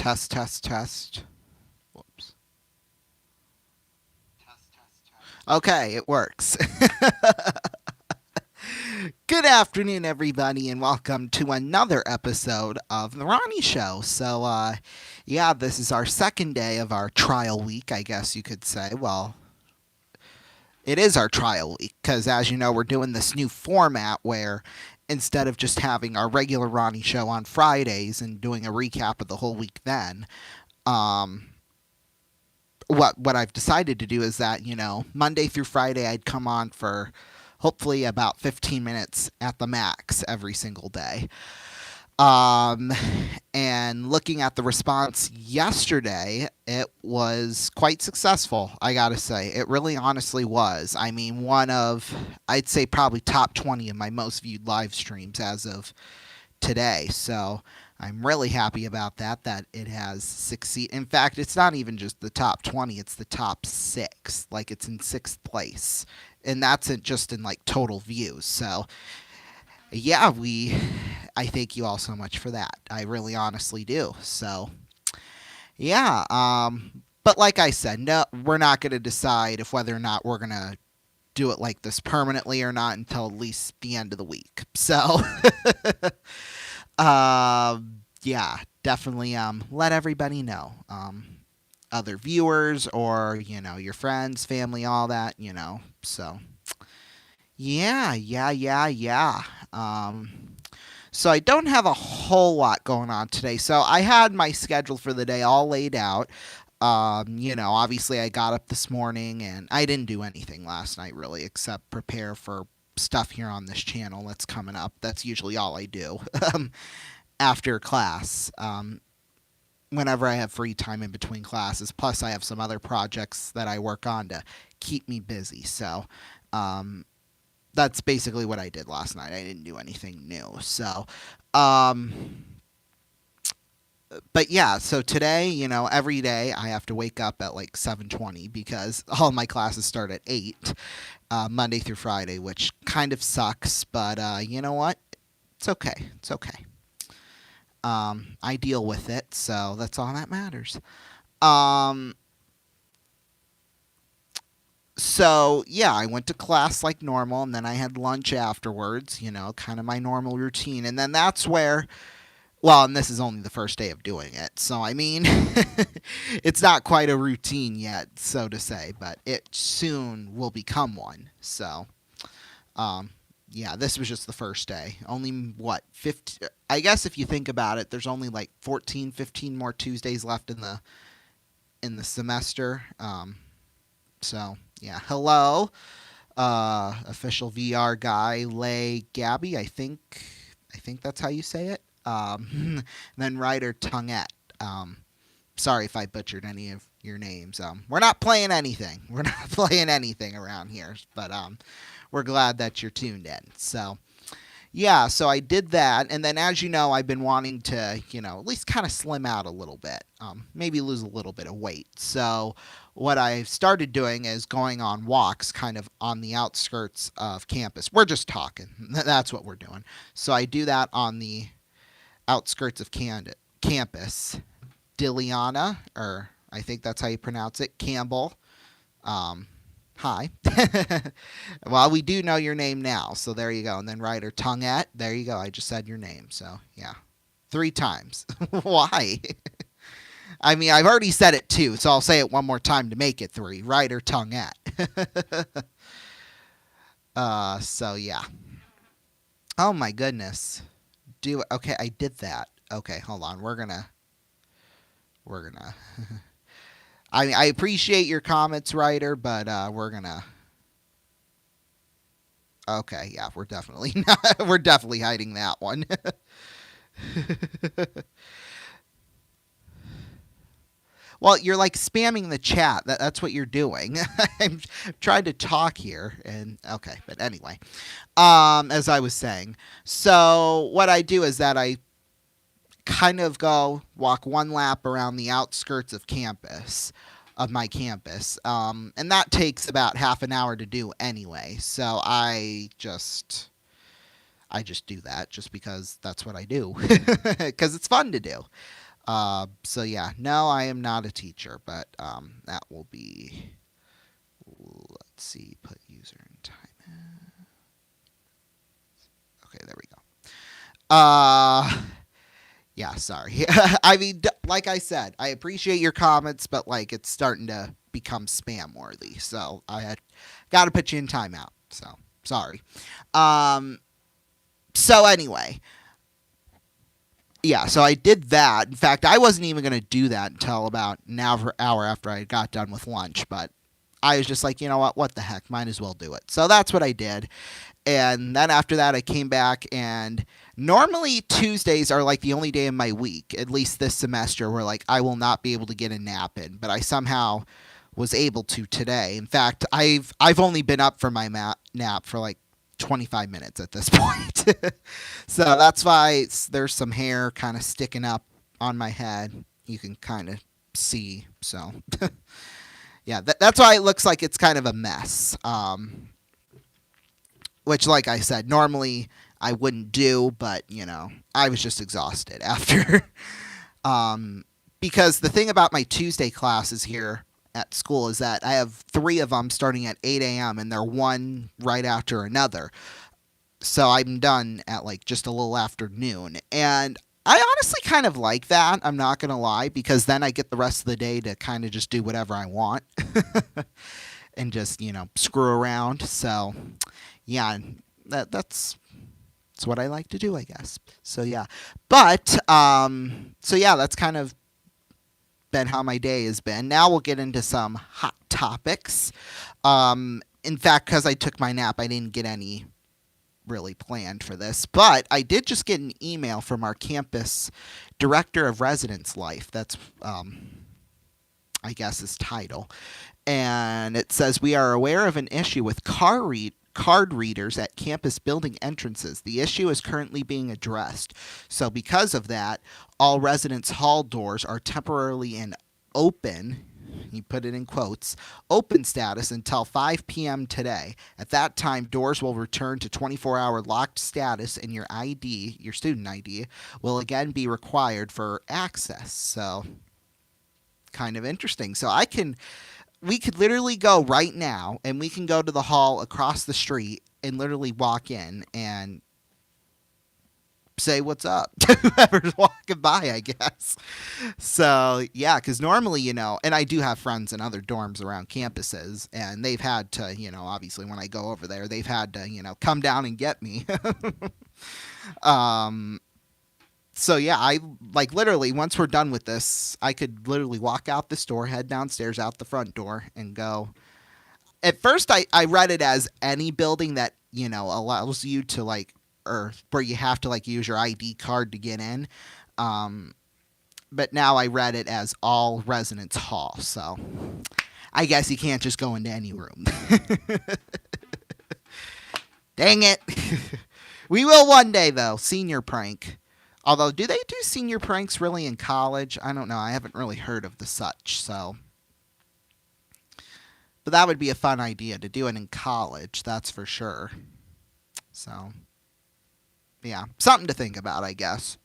Test, test, test. Whoops. Okay, it works. Good afternoon, everybody, and welcome to another episode of The Ronnie Show. Yeah, this is our second day of our trial week, I guess you could say. Well, it is our trial week because, as you know, we're doing this new format where instead of just having our regular Ronnie Show on Fridays and doing a recap of the whole week then, um, what I've decided to do is that Monday through Friday I'd come on for hopefully about 15 minutes at the max every single day. Um, and looking at the response yesterday, it was quite successful. I gotta say, it really honestly was. I mean, one of I'd say probably top 20 of my most viewed live streams as of today. So I'm really happy about that. That it has succeeded. In fact, it's not even just the top 20; it's the top six. Like it's in sixth place, and that's just in like total views. So yeah, I thank you all so much for that. I really honestly do. So yeah, but like I said, no, we're not going to decide if whether or not we're going to do it like this permanently or not until at least the end of the week. So yeah, definitely let everybody know. Other viewers or, your friends, family, all that, So yeah. So I don't have a whole lot going on today. So I had my schedule for the day all laid out. Obviously I got up this morning and I didn't do anything last night really except prepare for stuff here on this channel that's coming up. That's usually all I do after class. Whenever I have free time in between classes. Plus I have some other projects that I work on to keep me busy. So, that's basically what I did last night. I didn't do anything new. So, but yeah, so today, every day I have to wake up at like 7:20 because all my classes start at 8, Monday through Friday, which kind of sucks, but you know what? It's okay. It's okay. I deal with it, so that's all that matters. Um, so yeah, I went to class like normal, and then I had lunch afterwards. Kind of my normal routine, and then that's where. Well, and this is only the first day of doing it, so I mean, it's not quite a routine yet, so to say, but it soon will become one. So, um, yeah, this was just the first day. Only what 50? I guess if you think about it, there's only like 14, 15 more Tuesdays left in the semester. So yeah, hello, official VR guy, Lay Gabby. I think that's how you say it. Then writer Tungette. Sorry if I butchered any of your names. We're not playing anything. We're not playing anything around here, but we're glad that you're tuned in. So yeah, so I did that, and then as you know, I've been wanting to, at least kind of slim out a little bit, maybe lose a little bit of weight. So what I've started doing is going on walks kind of on the outskirts of campus. We're just talking. That's what we're doing. So I do that on the outskirts of campus. Diliana, or I think that's how you pronounce it, Campbell. Hi. Well, we do know your name now, so there you go. And then writer Tungette, there you go. I just said your name, so yeah. 3 times. Why? I mean, I've already said it 2, so I'll say it one more time to make it 3. Writer Tungette. So yeah. Oh my goodness. Okay, I did that. Okay, hold on. We're gonna I appreciate your comments, writer, but we're gonna. Okay, yeah, we're definitely not, we're definitely hiding that one. Well, you're like spamming the chat. That's what you're doing. I'm trying to talk here, and okay, but anyway, as I was saying, so what I do is that I kind of go walk one lap around the outskirts of my campus, and that takes about half an hour to do anyway. So I just do that just because that's what I do, because it's fun to do. So yeah, no, I am not a teacher, but that will be. Let's see, put user in time. Okay, there we go. Yeah, sorry. I mean, like I said, I appreciate your comments, but like it's starting to become spam worthy, so I had got to put you in timeout. So sorry. Um. So anyway, yeah, so I did that. In fact, I wasn't even going to do that until about an hour after I got done with lunch, but I was just like, you know what the heck, might as well do it. So that's what I did. And then after that, I came back, and normally Tuesdays are like the only day in my week, at least this semester, where like I will not be able to get a nap in, but I somehow was able to today. In fact, I've only been up for my nap for like 25 minutes at this point. So that's why there's some hair kind of sticking up on my head. You can kind of see. So yeah, that's why it looks like it's kind of a mess. Which, like I said, normally I wouldn't do, but I was just exhausted after. um, because the thing about my Tuesday classes here at school is that I have three of them starting at 8 a.m. and they're one right after another. So I'm done at like just a little after noon. And I honestly kind of like that. I'm not going to lie, because then I get the rest of the day to kind of just do whatever I want and just, screw around. So, yeah, that's what I like to do, I guess. So, yeah. But, so yeah, that's kind of been how my day has been. Now we'll get into some hot topics. In fact, because I took my nap, I didn't get any really planned for this, but I did just get an email from our campus director of residence life. That's, I guess, his title. And it says, we are aware of an issue with card readers at campus building entrances. The issue is currently being addressed. So because of that, all residence hall doors are temporarily in open, he put it in quotes, open status until 5 p.m. today. At that time, doors will return to 24-hour locked status, and your ID, your student ID, will again be required for access. So, kind of interesting. So we could literally go right now, and we can go to the hall across the street and literally walk in and say what's up to whoever's walking by, I guess. So, yeah, because normally, and I do have friends in other dorms around campuses, and they've had to, obviously when I go over there, they've had to, come down and get me. um, so, yeah, I, like, literally, once we're done with this, I could literally walk out this door, head downstairs out the front door, and go. At first, I read it as any building that, allows you to, like, or where you have to like use your ID card to get in. But now I read it as all residence hall. So I guess you can't just go into any room. Dang it. We will one day though. Senior prank. Although, do they do senior pranks really in college? I don't know. I haven't really heard of the such. So, but that would be a fun idea to do it in college. That's for sure. So. Yeah, something to think about, I guess.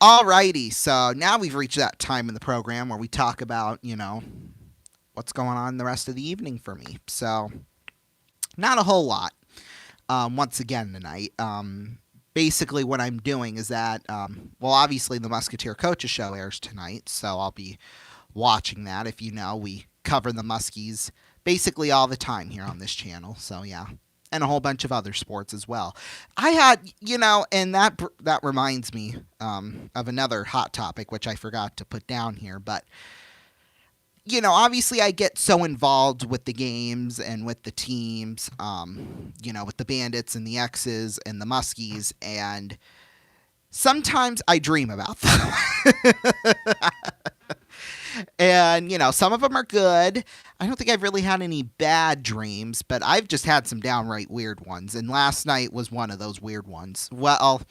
Alrighty, so now we've reached that time in the program where we talk about, what's going on the rest of the evening for me. So, not a whole lot, once again tonight. Basically, what I'm doing is that, well, obviously the Musketeer Coaches Show airs tonight, so I'll be watching that. If you know, we cover the Muskies basically all the time here on this channel, so yeah. And a whole bunch of other sports as well. I had, and that reminds me of another hot topic, which I forgot to put down here. But, obviously I get so involved with the games and with the teams, with the Bandits and the X's and the Muskies. And sometimes I dream about them. And, some of them are good. I don't think I've really had any bad dreams, but I've just had some downright weird ones. And last night was one of those weird ones. Well,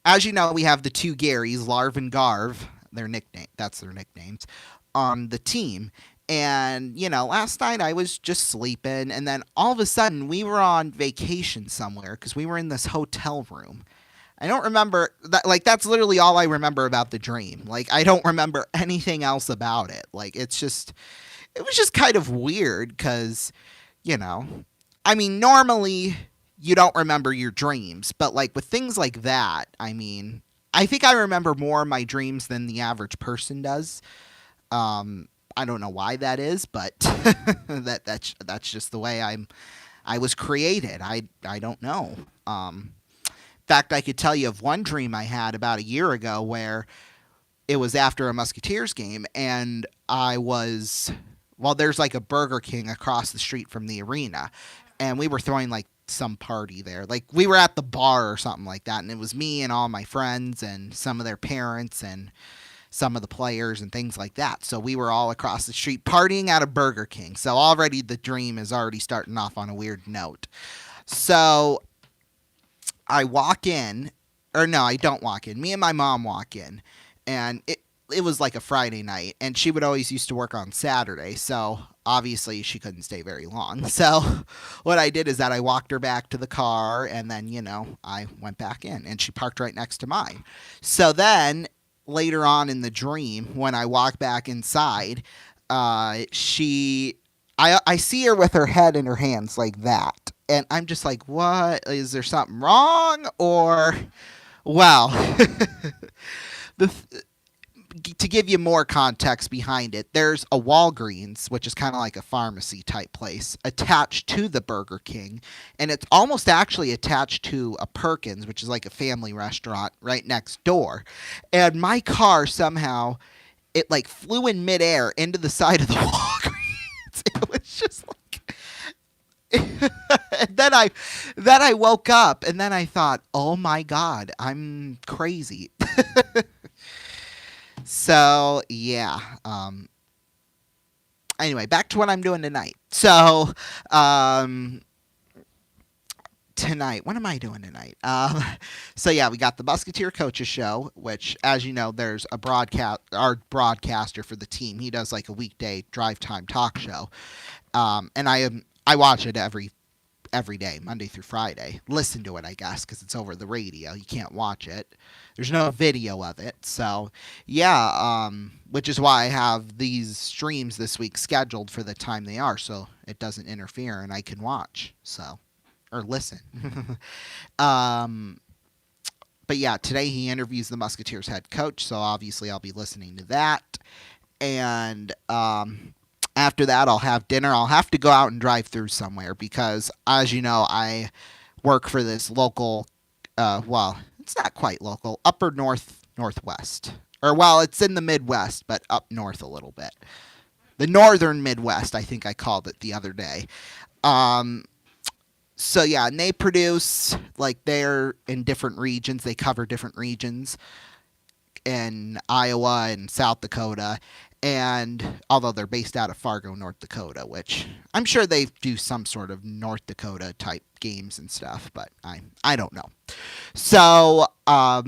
as you know, we have the two Garys, Larv and Garv, that's their nicknames, on the team. And, last night I was just sleeping, and then all of a sudden we were on vacation somewhere because we were in this hotel room. I don't remember that. Like, that's literally all I remember about the dream. Like, I don't remember anything else about it. Like, it was just kind of weird because, you know, I mean, normally you don't remember your dreams, but like with things like that, I mean, I think I remember more of my dreams than the average person does. I don't know why that is, but that's just the way I was created. I don't know. In fact, I could tell you of one dream I had about a year ago where it was after a Musketeers game, and I was well. There's like a Burger King across the street from the arena, and we were throwing like some party there. Like we were at the bar or something like that, and it was me and all my friends and some of their parents and some of the players and things like that. So we were all across the street partying at a Burger King. So already the dream is already starting off on a weird note. So I walk in, or no, I don't walk in. Me and my mom walk in, and it was like a Friday night, and she would always used to work on Saturday, so obviously she couldn't stay very long. So what I did is that I walked her back to the car, and then I went back in, and she parked right next to mine. So then later on in the dream, when I walk back inside, I see her with her head in her hands like that. And I'm just like, what? Is there something wrong? Or, well, the, to give you more context behind it, there's a Walgreens, which is kind of like a pharmacy type place, attached to the Burger King. And it's almost actually attached to a Perkins, which is like a family restaurant right next door. And my car somehow, it like flew in midair into the side of the Walgreens. It was just like. then I woke up and then I thought, oh my God, I'm crazy. So yeah. Anyway, back to what I'm doing tonight. So tonight, what am I doing tonight? So yeah, we got the Musketeer Coaches Show, which, as you know, there's our broadcaster for the team. He does like a weekday drive time talk show, and I watch it every day, Monday through Friday. Listen to it, I guess, because it's over the radio. You can't watch it. There's no video of it. So, yeah, which is why I have these streams this week scheduled for the time they are, so it doesn't interfere and I can watch, or listen. But yeah, today he interviews the Musketeers head coach, so obviously I'll be listening to that. And after that, I'll have dinner. I'll have to go out and drive through somewhere because, as you know, I work for this local, well, it's not quite local, upper northwest. Or, well, it's in the Midwest, but up north a little bit. The northern Midwest, I think I called it the other day. So, yeah, and they produce, like, they're in different regions. They cover different regions in Iowa and South Dakota. And although they're based out of Fargo, North Dakota, which I'm sure they do some sort of North Dakota type games and stuff, but I don't know. So I'll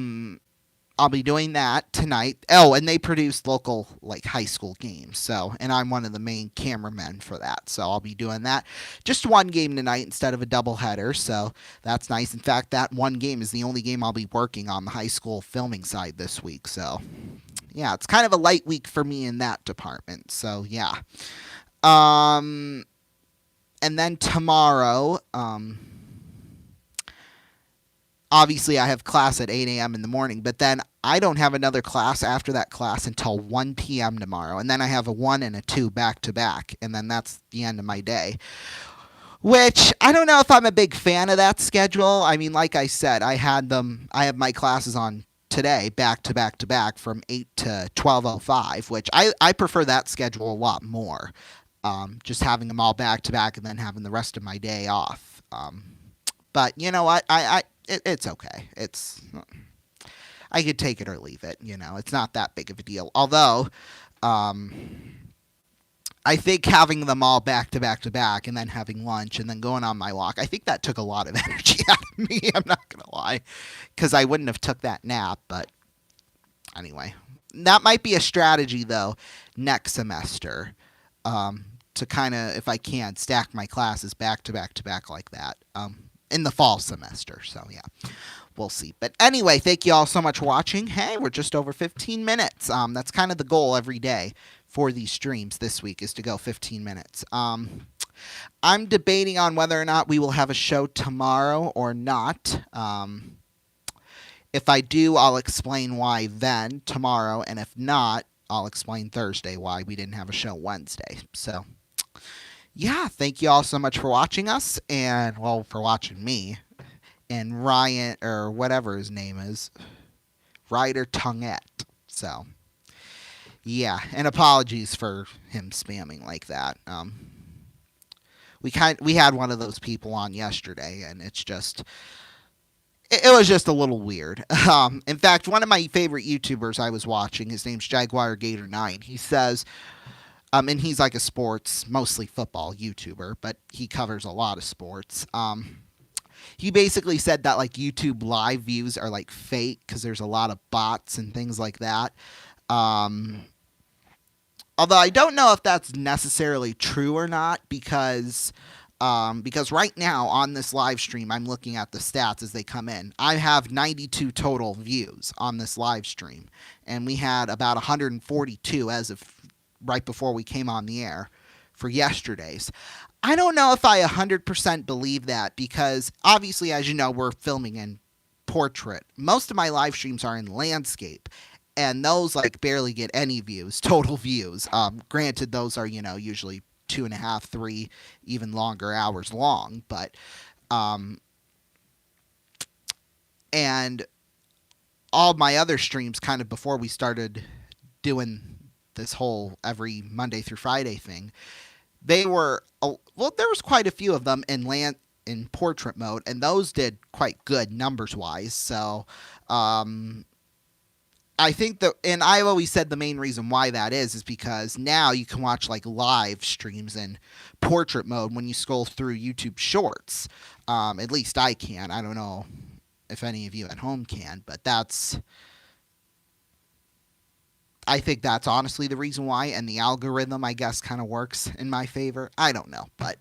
be doing that tonight. Oh, and they produce local like high school games. So, and I'm one of the main cameramen for that. So I'll be doing that. Just one game tonight instead of a doubleheader. So that's nice. In fact, that one game is the only game I'll be working on the high school filming side this week. So yeah, it's kind of a light week for me in that department. So yeah. And then tomorrow, obviously I have class at 8 a.m. in the morning, but then I don't have another class after that class until 1 p.m. tomorrow. And then I have a 1 and a 2 back to back. And then that's the end of my day. Which, I don't know if I'm a big fan of that schedule. I mean, like I said, I have my classes on today back to back to back from 8 to 12:05, which I prefer that schedule a lot more. Just having them all back to back and then having the rest of my day off. But you know what? It's okay. I could take it or leave it. It's not that big of a deal. Although, I think having them all back to back to back and then having lunch and then going on my walk, I think that took a lot of energy out of me. I'm not going to lie, because I wouldn't have took that nap. But anyway, that might be a strategy, though, next semester, to kind of, if I can, stack my classes back to back to back like that in the fall semester. So, yeah. we'll see. But anyway, thank you all so much for watching. Hey, we're just over 15 minutes. That's kind of the goal every day for these streams this week is to go 15 minutes. I'm debating on whether or not we will have a show tomorrow or not. If I do, I'll explain why then tomorrow, and if not, I'll explain Thursday why we didn't have a show Wednesday. So, yeah, thank you all so much for watching us, and well, for watching me and Ryan or whatever his name is, Ryder Tongette. So, yeah, and apologies for him spamming like that. We had one of those people on yesterday, and it was just a little weird. In fact, one of my favorite YouTubers I was watching, his name's Jaguar Gator 9. He says, and he's like a sports, mostly football YouTuber, but he covers a lot of sports. He basically said that like YouTube live views are like fake because there's a lot of bots and things like that. Although I don't know if that's necessarily true or not because right now on this live stream, I'm looking at the stats as they come in. I have 92 total views on this live stream, and we had about 142 as of right before we came on the air for yesterday's. I don't know if I 100% believe that because obviously, as you know, we're filming in portrait. Most of my live streams are in landscape, and those like barely get any views, total views. Granted, those are usually 2.5, 3, even longer hours long, but and all my other streams, kind of before we started doing this whole every Monday through Friday thing, they were there was quite a few of them in portrait mode, and those did quite good numbers wise. So I think and I've always said the main reason why that is because now you can watch like live streams in portrait mode when you scroll through YouTube Shorts. At least I can. I don't know if any of you at home can, but I think that's honestly the reason why, and the algorithm, I guess, kind of works in my favor. I don't know, but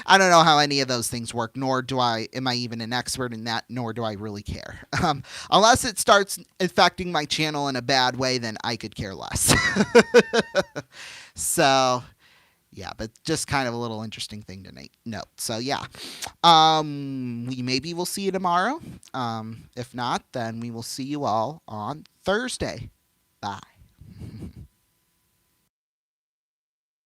I don't know how any of those things work, nor am I even an expert in that, nor do I really care. Unless it starts affecting my channel in a bad way, then I could care less. So, yeah, but just kind of a little interesting thing to note. So, yeah, maybe we'll see you tomorrow. If not, then we will see you all on Thursday. Bye.